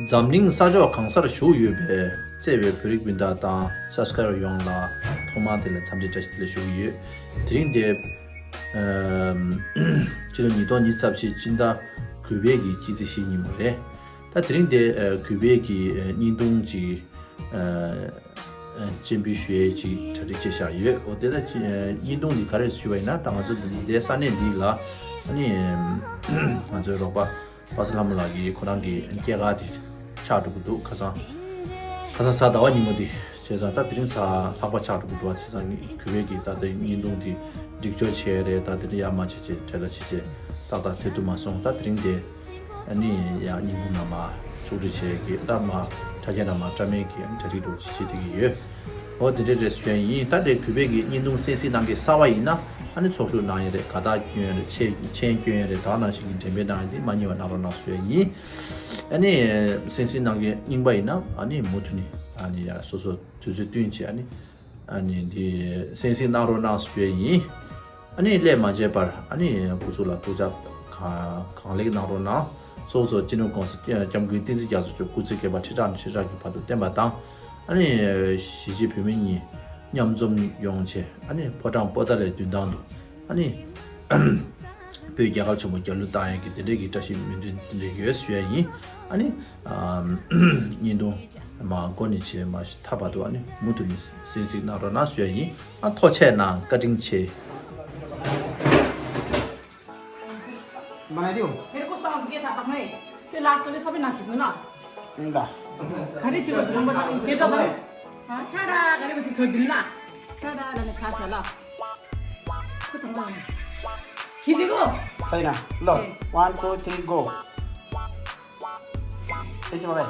Zamling sajo kangsar shu yube 제베 브릭빈다 다 subscribe 용라 토마텔 참지 테스트를 쇼유 드링데 지금 이도 니sab시 진다 규백이 지지시니 뭐래 다 드링데 규백이 니동지 준비学지 저리제샤유 어디다 니동이 가를 수요이나 당아저 대산에 니라 아니 먼저 로바 바슬람라기 코랑기 엔케가디 차두도 가서 사다와 니모디 제가 다 비rin사 파파차르도 와서 교회기 다들 인동디 직조체에 다들 야마치체 제가치체 다다 대두마송 다 드린데 아니 야 니무나마 조리체기 다마 자제나마 자메기 저리도 지치되기 어디에 레스토랑이 다들 교회기 인동 세세단계 사와이나 아니 소수 나이에 가다 교회를 체교회를 다나시기 재배당이 많이 나로나 수행이 아니 센신나게 인바이나 아니 모투니 아니야 소소 두지 뛴지 아니 디 센신나로나 수행이 아니 레마제발 아니 부술라 도자 강leg이 나로나 소소 진흥 공司 점기 띵지 자주 구직에 바치장 시작이 봐도 때마다 아니 시지 표면이 냠좀 용체 아니 포장 뻗달에 둔다도 아니 배경을 좀 결루다에게 되게 다시 민들에게 수행이 아니 인도 마고니체 마시 타바도 아니 모든 센시나로나 수행이 아 토체나 까징체 बनाइदियो मेरो कस्तो आउँछ के थाहा पामै त्यो लास्टले सबै नाखिच्नु न ल खाली छिटो नम्बर केटा त टाढा गरेपछि छोडिदिनु ल टाढा गर्ने सास ल कता मलाई खिचेको छैन ल 1 2 3 गो त्यसो भए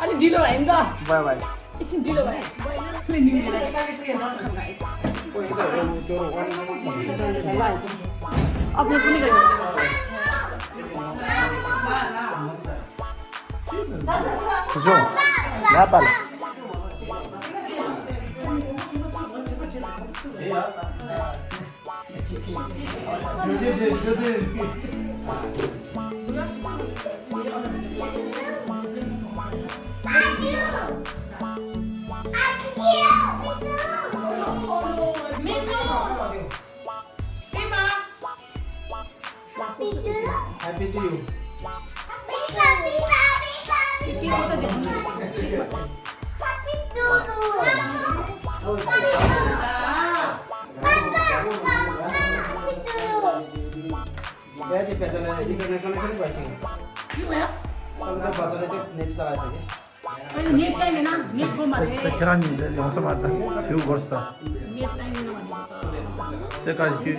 अनि ढिलो भयो नि त बाइ बाइ एकछिन ढिलो भयो आफ्नो पनि जो यहाँ पाल Happy to you. Jadi pesannya di connection pricing. के भयो Kalau baterainya itu net salah saja. अहिले नेट चाहिँदैन नेटको मात्रै 베테랑이 영상 왔다 배우 벌써 नेट चाहिँदैन भनेको त 때까지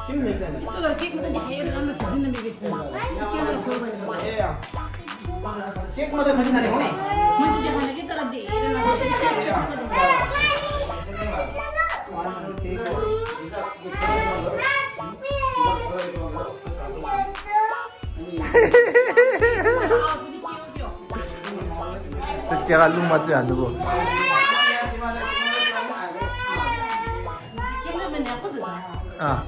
Ini net saja. यस्तो गरेर केक मात्रै देखेर राम्रो खिच्नु न बेबी क्यामेरा खोल भनेको Iya. Cek mau terus nanti mana? मान्छे देखाउने कि तर धेरै राम्रो 제가 룸 맞지 않고 아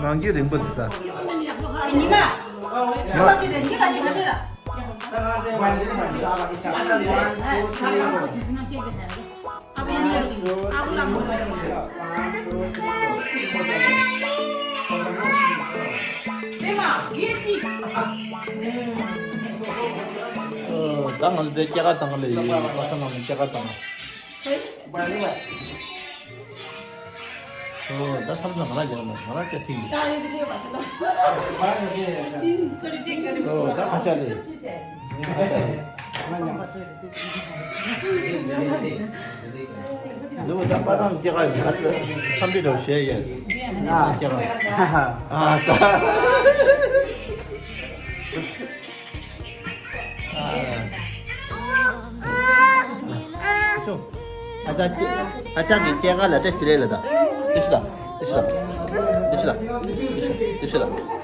망기 림버다 니마 사바지는 니가 지내라 अब यहाँ अब राम्रो 대마 예시 당을 내 제가 당을 내 와서는 제가 당 나 삼성 하나 제가 하나 때 팀 나 이거 제가 봤어 저리 땡겨리 다 같이 하래 누구 다 빠상 제가 같이 선비로 쉬어야 제가 아 아자기 제가 라 테스트래다 됐다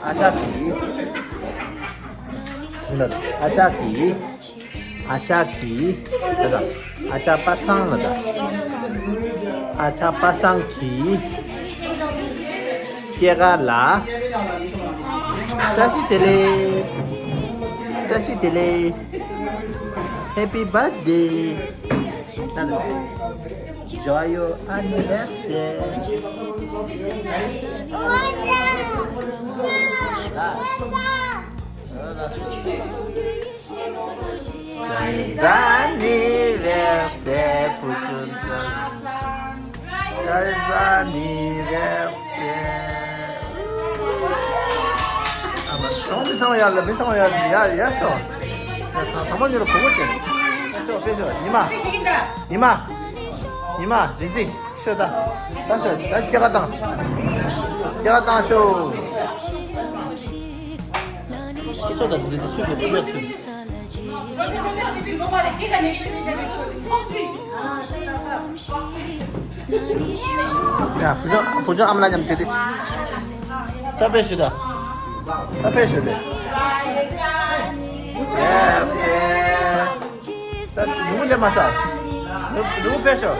아자기 아자기 아샤키 그다 아차파상다 아차파상키 깨가라 다시 텔레 해피 버스데이 joyeux anniversaire Joyeux anniversaire pour Joyeux anniversaire 민상아 야서 가만히로 보고 있지 뺏어 이마 린지 쇼다 다시 나 깨갔다 쇼 쇼다 린지 쇼다 야 보정 아무나 좀 되듯이 잡배시다 예스 누구 잡았어 누구 뺐어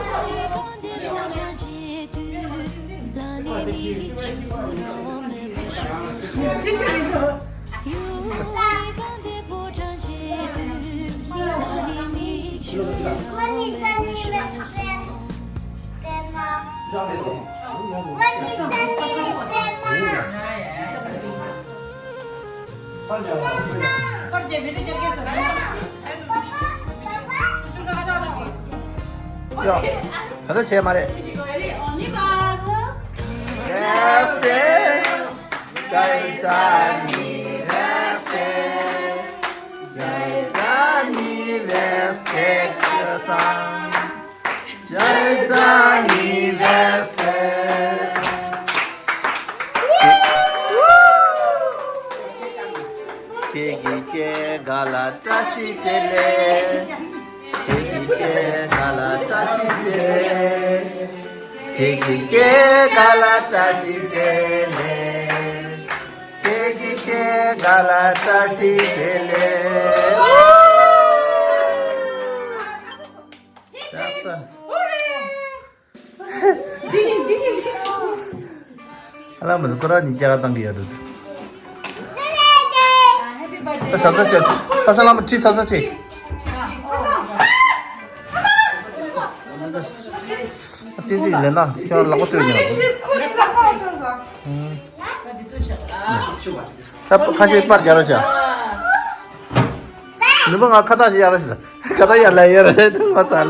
야, 다들 제 말해. 예스. Joyeux anniversaire, joyeux anniversaire. Kegike galatashi tele. Kegike galatashi tele. 하나 먼저 그러니 제가 당겨야 돼. 살살지. 살살하면 치 살살지. 딘지 일레나 형 라고 뜨냐. 같이 빨리 열어줘. 누가 카다지 열어줘. 카다 열라 열어줘. 맞아.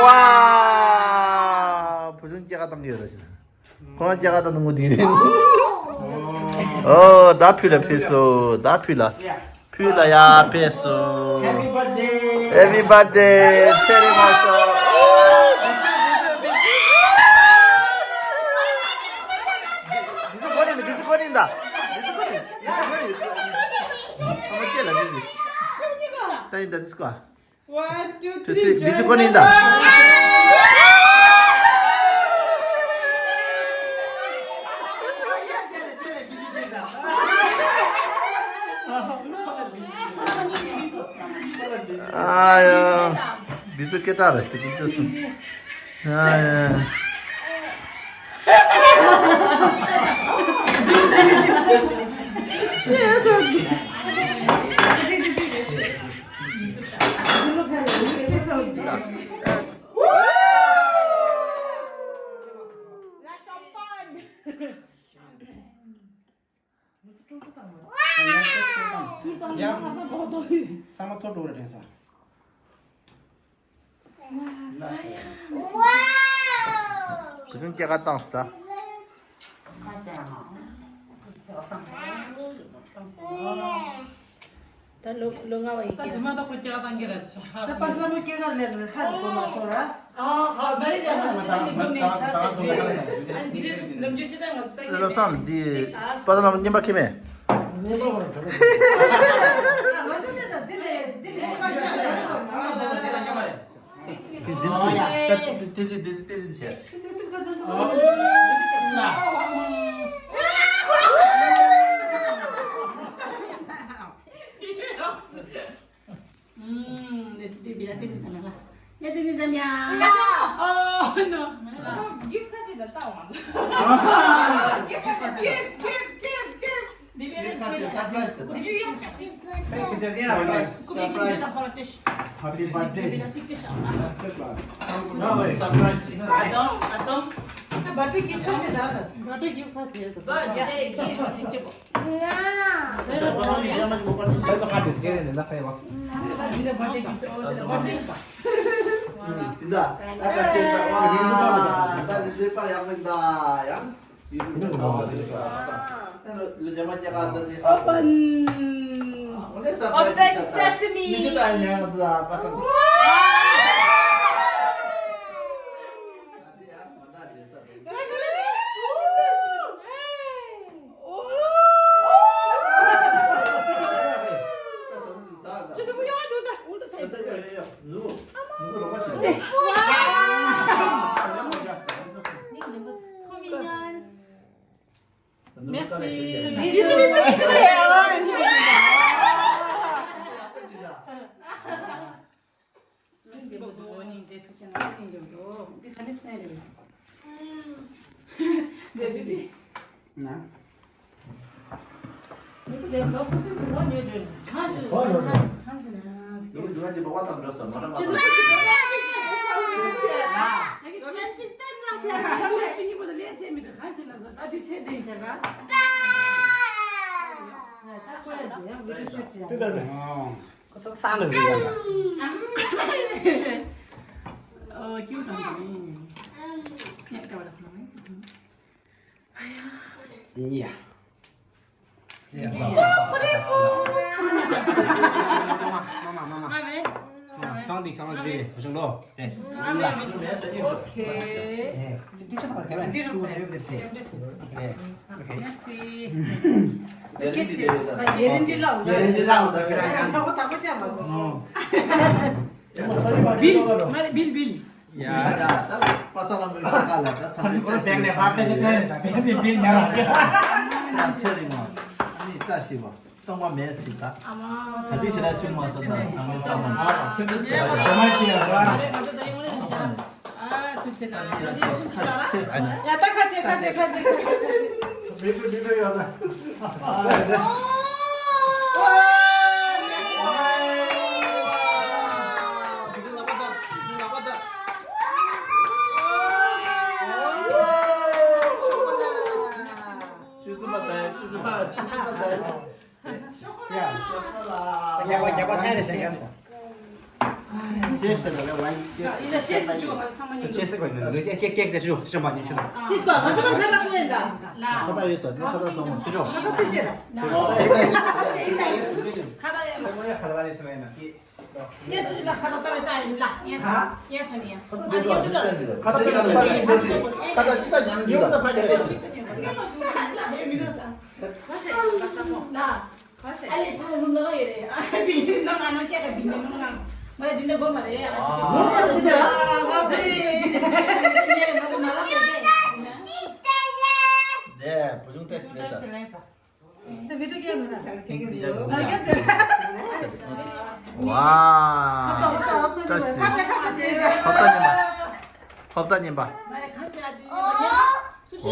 와, 부준자가 당겨요, 그런자가 당는 거 뒤에. 나필라 페소, 나필라. 필라야 페소. Everybody, 체리마쇼. 미스거린다. 한번 깨라, 지지. 따인다, 디스코. 1, 2, 3, 미스거린다. 아유, 미쳤겠다, 알았어. 미쳤어. 아유. sama todo udah desa. 부준 깨가 땅스다. Tá lo ngawa iki. Cuma tak percaya tangkir aja. Lepas lama kita lihat hal koma sora, 말이야. 아니 니네 넘겨지다 가서 딱. 그래서 산 디, 빠져나면 님바 김에. Ya tini jam ya. Oh no. Gift kasi dah tahu mah. Gift. Bibi ada surprise tu. Surprise. Happy birthday. Bibi nak cik sama. Surprise. Atom. Birthday gift kasi dah. Birthday gift kasi. Birthday gift cik cik. Saya tu hadis je ni nak kayak Dia birthday gift. Birthday. Tidak, ada cerita. Wah, ada cerita yang indah, ya. Lu zaman Jakarta ni. Open. Udah surprise. Open sesame. Ni tanya apa pasang. Tadi ya, mana dia surprise. 저도 뭐야, 저도 오늘 잘. 누구 로봇이? Merci. Nah. Dulu juga aja bawa tak dosa, mana mana. Kau salah sih kan? Oh, cute nih. Ya, kau dah kenal. Iya. Mama. Kamu di kamar sendiri, kosong doh. Oke. Di sana kan? Di rumah. Oke. Merci. Yerin di laut, dah kira. Bil. Ya. Ada, pasal ambil kalah. Kalau pengen deh, apa sih kan? Di bil nyala. Sering mah. Ini tak sih mah. Tunggu Messi tak. 아마. Jadi sudah cuma sedang ambil sama. 정말 지야. 아, 두세 달. 야, 딱 같이. 비벼 나. 주스 맛. Ya. Jago saya deh saya kan. 제스를 왜 와인? 이제 제스 주고 가서 사모님. 제스 거 있는. 케이크 대 주죠. 좀 많이 주죠. 디스코 먼저만 가다 보낸다. 라. 하다 있어. 하다 좀 주죠. 가다에. 뭐야 가다가 있으면 얘 주라 가다 따라 자일라. 얘 선이야. 가다 찌다 양 주다. 나. 아니 발 물러가 이래. 아니 너 안할 게가 빈는 놈랑. 말해 딘데 뭐 말해. 뭐 딘데. 갑자기. 맞아 말아. 네, 보증 테스트 했어. 근데 비디오 게임은 와. 법다님 봐. 말해 같이 하지. 수지.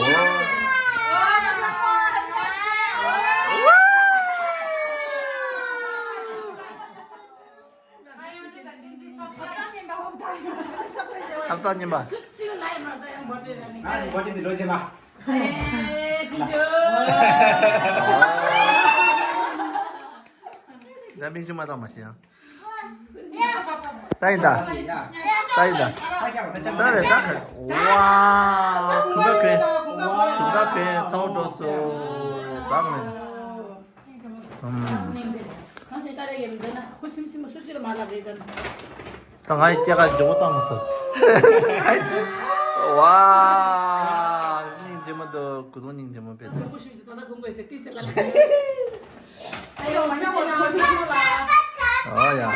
법다님 봐. 지금 나이 많다 양 버리라니. 아, 버티지 놓지 마. 에, 지죠. 나 민주마다 맛이야. 따인다. 따래 따래. 와. 그가 저도서 나는. 당신 딸에게 문제나 호심심을 수지로 말아 그러잖아. 당하이 제가 저것도 안 했어. 와, 님제모도 구독님제모 배. 보고 싶지 더 공부해서 뛰슬라. 아유 만나 보라. 어야.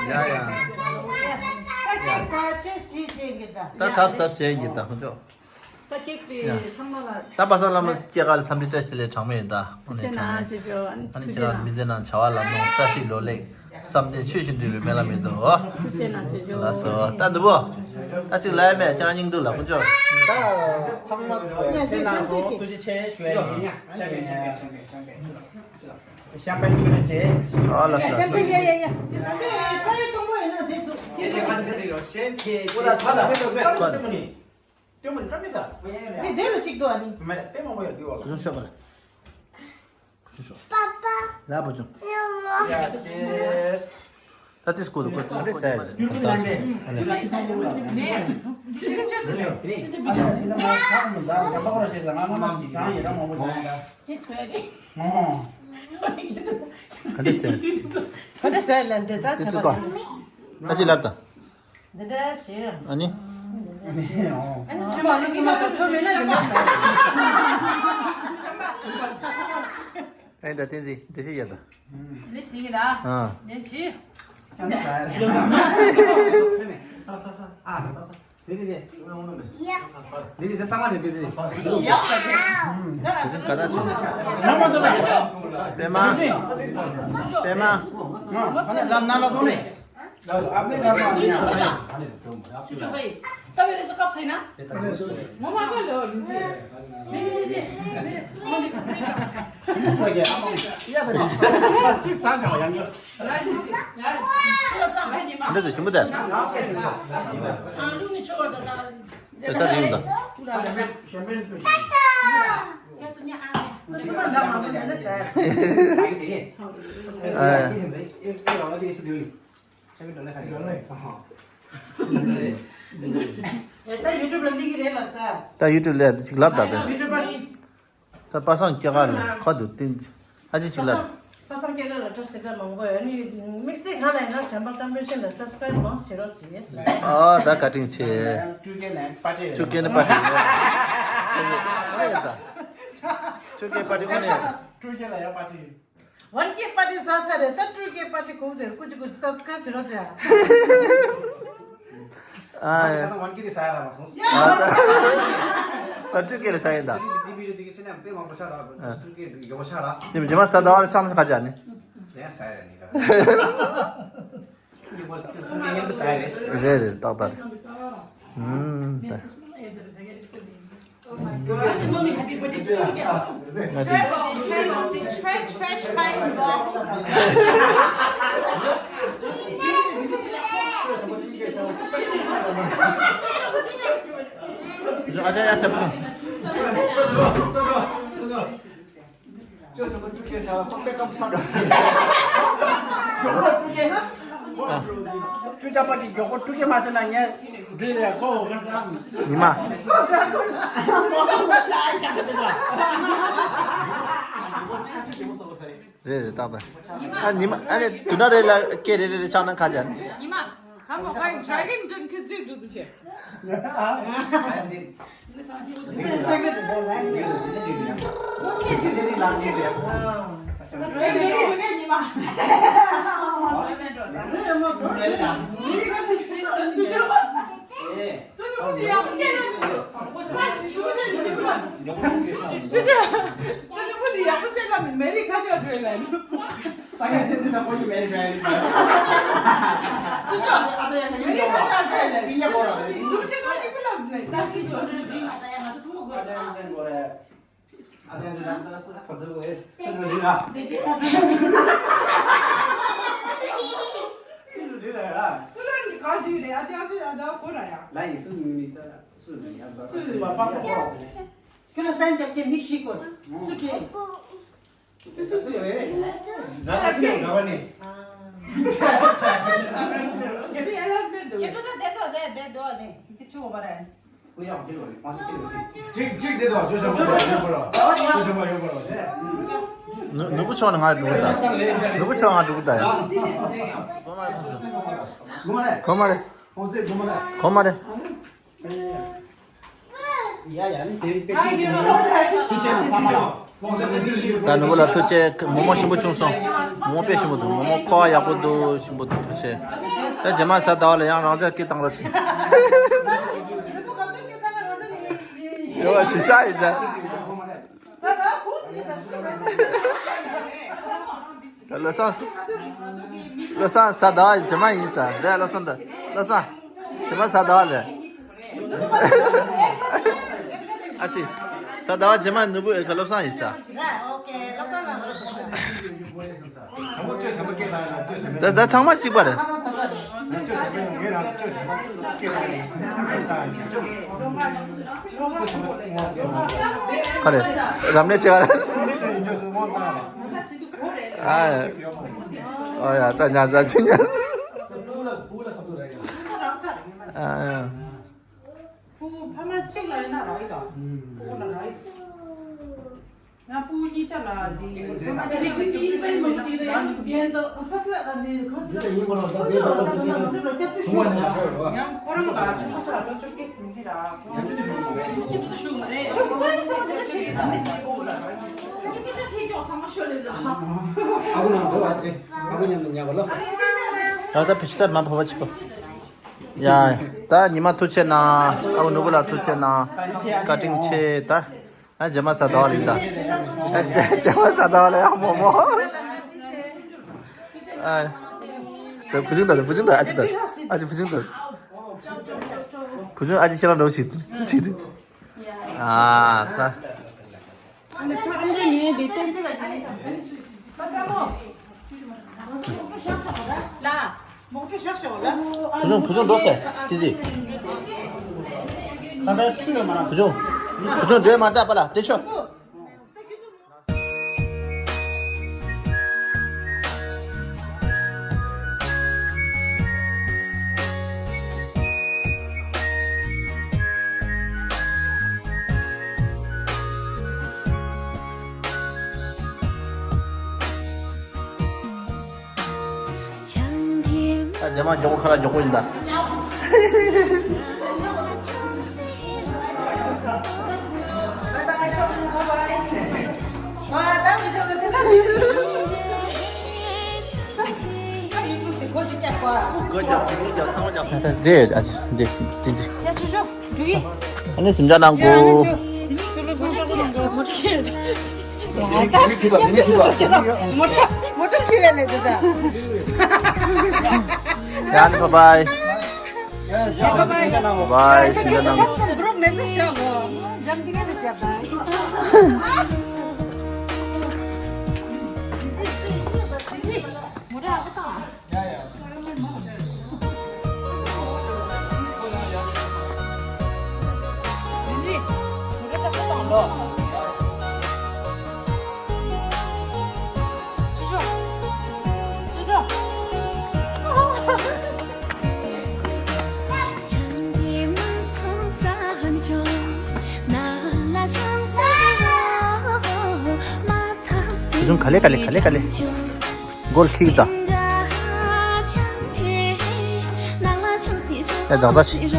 야야. 다 답답 제기다. 그죠? 다 봐서라면 제가 3대 테스트를 처음에다. 아니 제가 미제난 자와라 뭐 다시 로레 3대 최신들을 매라면도. 그래서 단도 뭐. 같이 라이브 자랑님도 라 그죠? 다 참만 세나고 도지체 쉐이. 샴페인 주는지. 알았어. 샴페인이야. 나도 동거에는 돼도. 얘네 반대로 센티. 보다 사다. 때문에. 때문에 깜짝이야. 내로 찍도 아니. 매 빼먹어야 돼요. 무슨 쇼가? 무슨 쇼? 빠빠. 나 보죠. 야, 예스. That is good. What is sad? 근데 살란데 다 It's good. 아직 랍다. 데다시. 아니? 정말 이거서 토면은 아니다, 텐지. 대시야다. 내시기다. 어. 내시. 니들 땅안에 들이. 빼마. 빼마. 나나 보내. 앞에 가서 아니야. 주주가이. 따베에서 깝사이나? 뭐만 걸려 린지. 네네네. 그게 야들. 출산하고 양가. 근데도 신부 돼. 아, 눈이 저거다 나. 일단 지운다. 일단 유튜브로 리기를 해봤다. 다 유튜브에 지금 랍다. 유튜브로 다 빠선 끼가는 거도 띵. 아직 지금 랍. 파상 깨가 어쩌스가 먹어요. 아니 믹스 하나가 잠깐 담배신다. 서브스크라이브 먼저 들었지. 아, 다 카팅 체. 주게네 빠지. 죽게는 빠지. 아니다. 죽게 빠지 오네. 주게라야 빠지. 원기 빠지 사사래. 따뜻게 빠지 고들 꾸지꾸 서브스크라이브 들었자. 아, 원기디 사야라 맞어. 아, 죽게를 사이다. 디비디 되게 세냥 빼먹고 살아. 주게 이거 살아. 지금 저만 사다와는 참석하지 않니? 내가 사야라니까. 이거 뭐 공연도 사야래. 그래, 딱딱. 몸이 happy birthday to you. Trash find dog. 아자, 야, 세분. 저 저쪽에서 헛백감 사가. 주자빠지 요거 두 개 맞으나냐? 그래고 가서 이마. 그래, 딱딱. 아, 니마, 아니, 누나를 깨리를 자는 가지 않니? 이마, 한번 가인 자긴 좀 그질 주듯이. 왜 이마? 주주분이 야구채 가면 메리 가져줘야 상해 된다 보니 매일 매일. 주주, 메리 가져줘야 그냥 뭐라. 주주 가지 불렀네. 나기 줬어. 아저씨 난다서 가서 왜 술을 내라. 술을 내라. 술은 가지래. 아직 앞에 나 고라야. 나이 술입니다. 술을 내라. 술 바꿔. 그래 산잡게 미시고 수지. 술을 나가 그냥 나가네. 걔도 알아듣는데. 걔도 내. 이렇게 치고 말해. 그냥 어디로 와서 지금 내도 조심하라. 누구 좋아하는 거 누구다? 누구 좋아하는 누구다? 그만해. 그 말해. 홍세 고마라. 거마래. 투체는 3만 원. 나 누구라 투체 모모 신부 충성. 모모 빼 신부도 모모 코아 야구도 신부도 투체. 나 제만 사다올래 양 랑자 끼 땅러지. 이거 진짜이다. 러산 사다 제만 인사. 래 러산다. 러산. 제만 사다올래. 아티. 사다와 제만 누구 러산 있어. 한번 쪄서 먹게 나 쪄서 먹게. 나 장마 찍어래. 쪄서 먹게 얘랑 쪄서 먹게. 그래. ramne 찍어래. 아. 어야, 또 냐자 친구. 아. 파마 찍어야 나 라이다. 나 부니 잘라 디. 파마 데리 이 먹지도 양 비엔도 파스가 간디 거스가. 그냥 그런 거 가지고 잘로 쫓겠습니다. 기분도 좋네. 좋은 사람들 책임다. 이게 좀 해줘. 상마 쉬어내라. 아구나 너 왔지. 아구냐면 냐고로. 나다 비슷한 만 봐봐 찍어. 야, 다 니마 투체나, 아우 누구라 투체나, 카팅 체, 다. 아, 제마 사다올이다. 제마 사다올래, 뭐뭐. 아, 부정다, 아직다. 아직 부정다. 부정 아직 지나 넣으시, 드시드. 아, 다. 근데 완전히 내 댄스가 잘했어. 맞아. 라. 먹기 시작시켜라. 부정 넣었어, 디지. 나도 출려 말아. 부정 돼 맞다, 빨라, 됐어. 아, 내만 저거 하나 적고 있다. 와, 나 이거 대단히. 나 유튜브 때 거짓 짤 거야. 네, 아직 이제 디지. 야, 주셔. 저기. 아니 심자난고. 모두 키워내 주다. 야, 바이바이. 바이바이. 바이바이, 심자난고. 그럼 맨날 쉬어. 잠디게 시작해. 좀 갈래. 골 킥이다. 야, 장사치.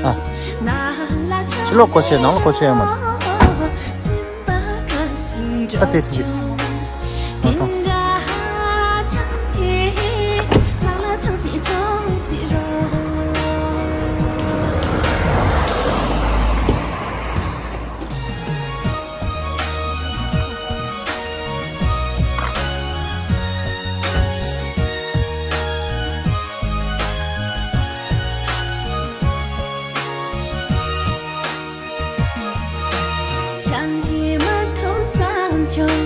아, 실로 꼬치, 나무 꼬치야만. 아, 됐지. 맞다. 장기 마통 산초